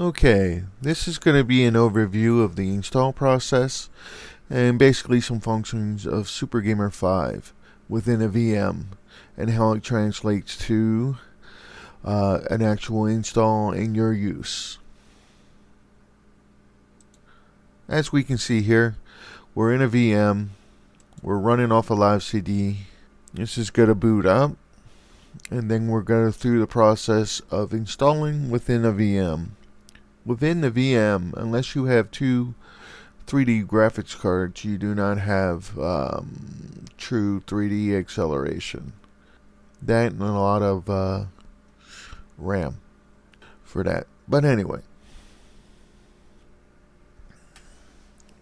Okay, this is going to be an overview of the install process and basically some functions of SuperGamer 5 within a VM and how it translates to an actual install in your use. As we can see here, we're in a VM, we're running off a live CD. This is going to boot up, and then we're going through the process of installing within a VM. Within the VM, unless you have two 3D graphics cards, you do not have true 3D acceleration. That and a lot of RAM for that. But anyway,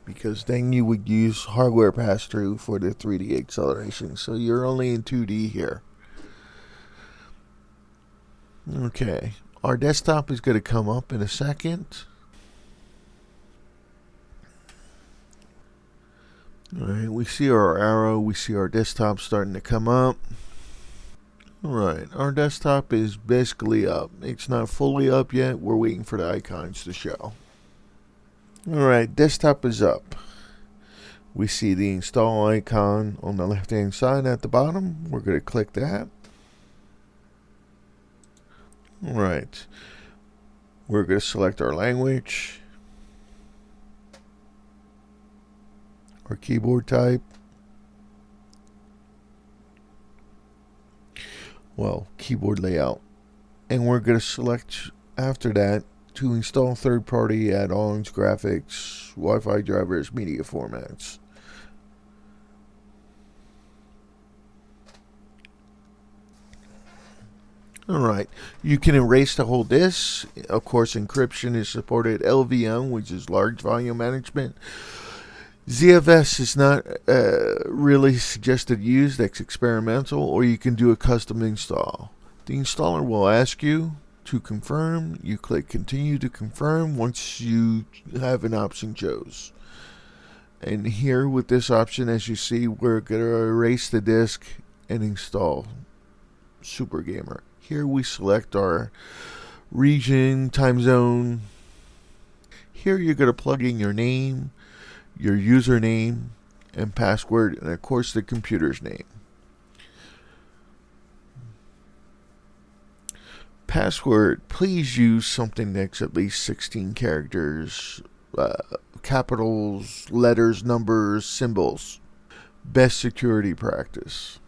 because then you would use hardware pass-through for the 3D acceleration. So you're only in 2D here. Okay, our desktop is going to come up in a second. Alright, we see our arrow, we see our desktop starting to come up. Alright, our desktop is basically up. It's not fully up yet, we're waiting for the icons to show. Alright, desktop is up. We see the install icon on the left hand side at the bottom. We're going to click that. Alright, we're going to select our language, our keyboard type, keyboard layout, and we're going to select after that to install third-party add-ons, graphics, Wi-Fi drivers, media formats. Alright, you can erase the whole disk. Of course, encryption is supported. LVM, which is large volume management. ZFS is not really suggested use. That's experimental, or you can do a custom install. The installer will ask you to confirm. You click continue to confirm once you have an option chose. And here with this option, as you see, we're going to erase the disk and install SuperGamer. Here we select our region, time zone. Here you're going to plug in your name, your username, and password, and of course the computer's name. Password, please use something that's at least 16 characters, capitals, letters, numbers, symbols. Best security practice.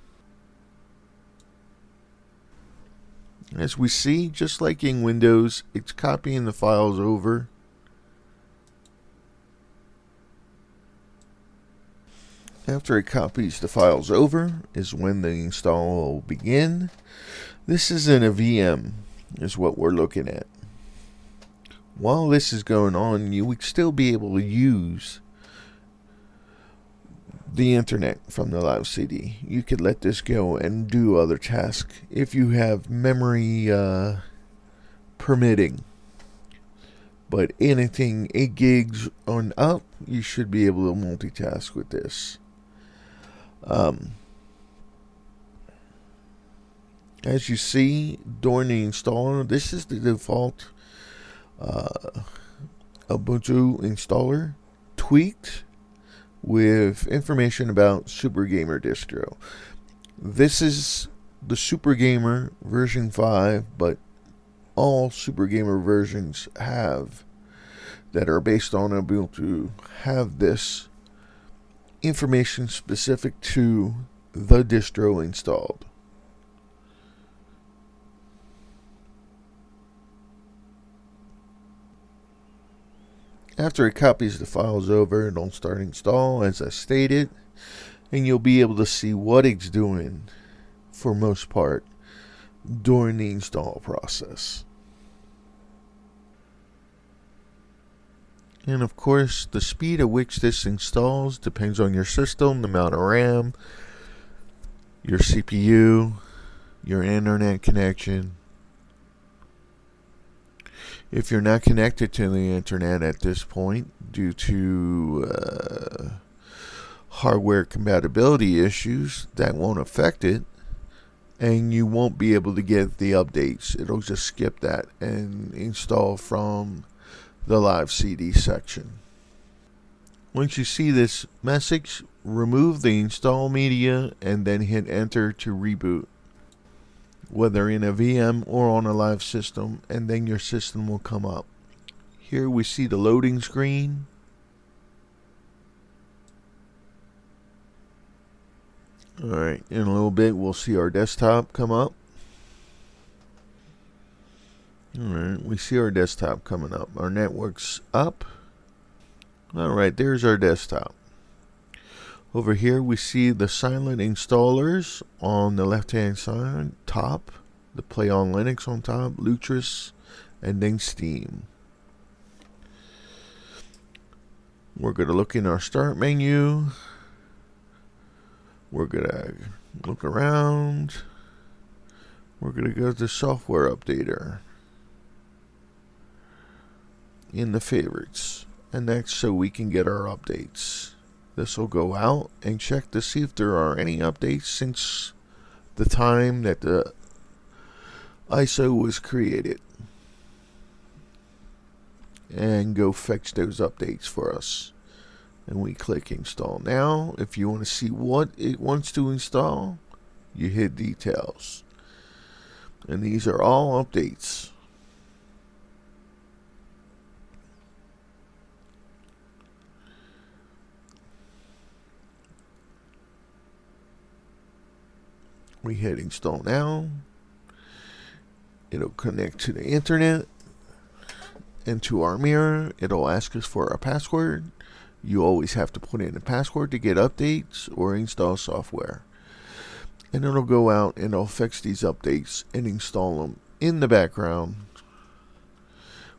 As we see, just like in Windows, it's copying the files over. After it copies the files over is when the install will begin. This is in a VM, is what we're looking at. While this is going on, you would still be able to use the internet from the live CD. You could let this go and do other tasks if you have memory permitting. But anything 8 gigs on up, you should be able to multitask with this. As you see during the installer, this is the default Ubuntu installer, tweaked with information about SuperGamer distro. This is the SuperGamer version 5, but all SuperGamer versions have that are based on Ubuntu have this information specific to the distro installed. After it copies the files over, it'll start install as I stated, and you'll be able to see what it's doing for most part during the install process. And of course, the speed at which this installs depends on your system, the amount of RAM, your CPU, your internet connection. If you're not connected to the internet at this point due to hardware compatibility issues, that won't affect it, and you won't be able to get the updates. It'll just skip that and install from the live CD section. Once you see this message, remove the install media and then hit enter to reboot, whether in a VM or on a live system, and then your system will come up. Here we see the loading screen. Alright, in a little bit we'll see our desktop come up. Alright, we see our desktop coming up. Our network's up. Alright, there's our desktop. Over here we see the silent installers on the left hand side, top, the Play on Linux on top, Lutris, and then Steam. We're going to look in our start menu. We're going to look around. We're going to go to software updater in the favorites, and that's so we can get our updates. This will go out and check to see if there are any updates since the time that the ISO was created, and go fetch those updates for us. And we click install now. If you want to see what it wants to install, you hit details, and these are all updates. We hit install now. It'll connect to the internet and to our mirror. It'll ask us for our password. You always have to put in a password to get updates or install software. And it'll go out and it'll fix these updates and install them in the background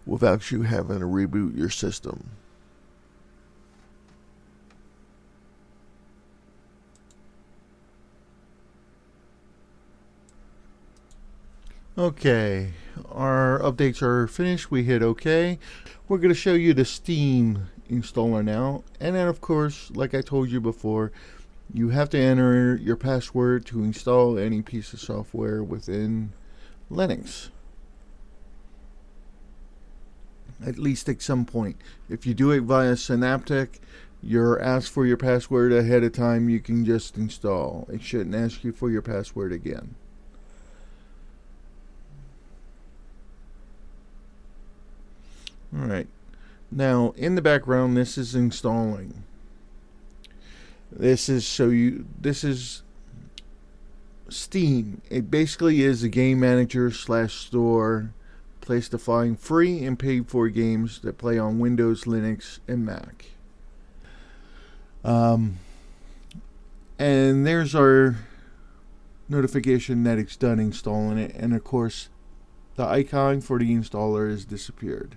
without you having to reboot your system. Okay, our updates are finished. We hit OK. We're going to show you the Steam installer now. And then, of course, like I told you before, you have to enter your password to install any piece of software within Linux. At least at some point. If you do it via Synaptic, you're asked for your password ahead of time. You can just install. It shouldn't ask you for your password again. Alright, now in the background this is installing. This is Steam. It basically is a game manager / store, place to find free and paid for games that play on Windows, Linux, and Mac. And there's our notification that it's done installing it, and of course the icon for the installer has disappeared.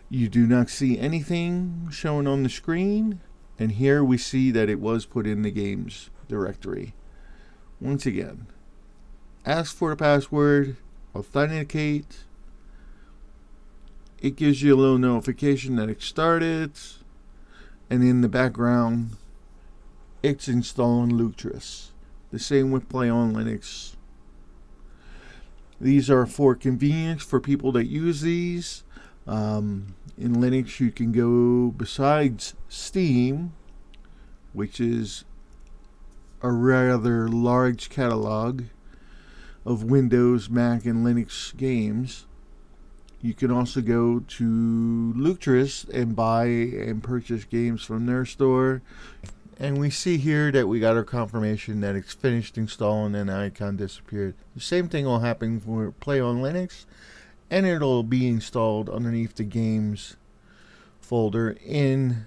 You do not see anything showing on the screen, and here we see that it was put in the games directory. Once again, ask for the password, authenticate. It gives you a little notification that it started, and in the background it's installing Lutris. The same with Play on Linux. These are for convenience for people that use these. In Linux you can go, besides Steam, which is a rather large catalog of Windows, Mac, and Linux games, you can also go to Lutris and buy and purchase games from their store. And we see here that we got our confirmation that it's finished installing and the icon disappeared. The same thing will happen for Play on Linux, and it'll be installed underneath the games folder in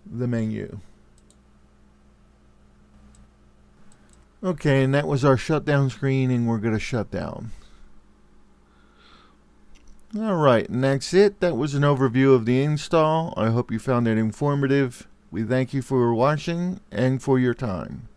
the menu. Okay, and that was our shutdown screen, and we're going to shut down. Alright, and that's it. That was an overview of the install. I hope you found it informative. We thank you for watching and for your time.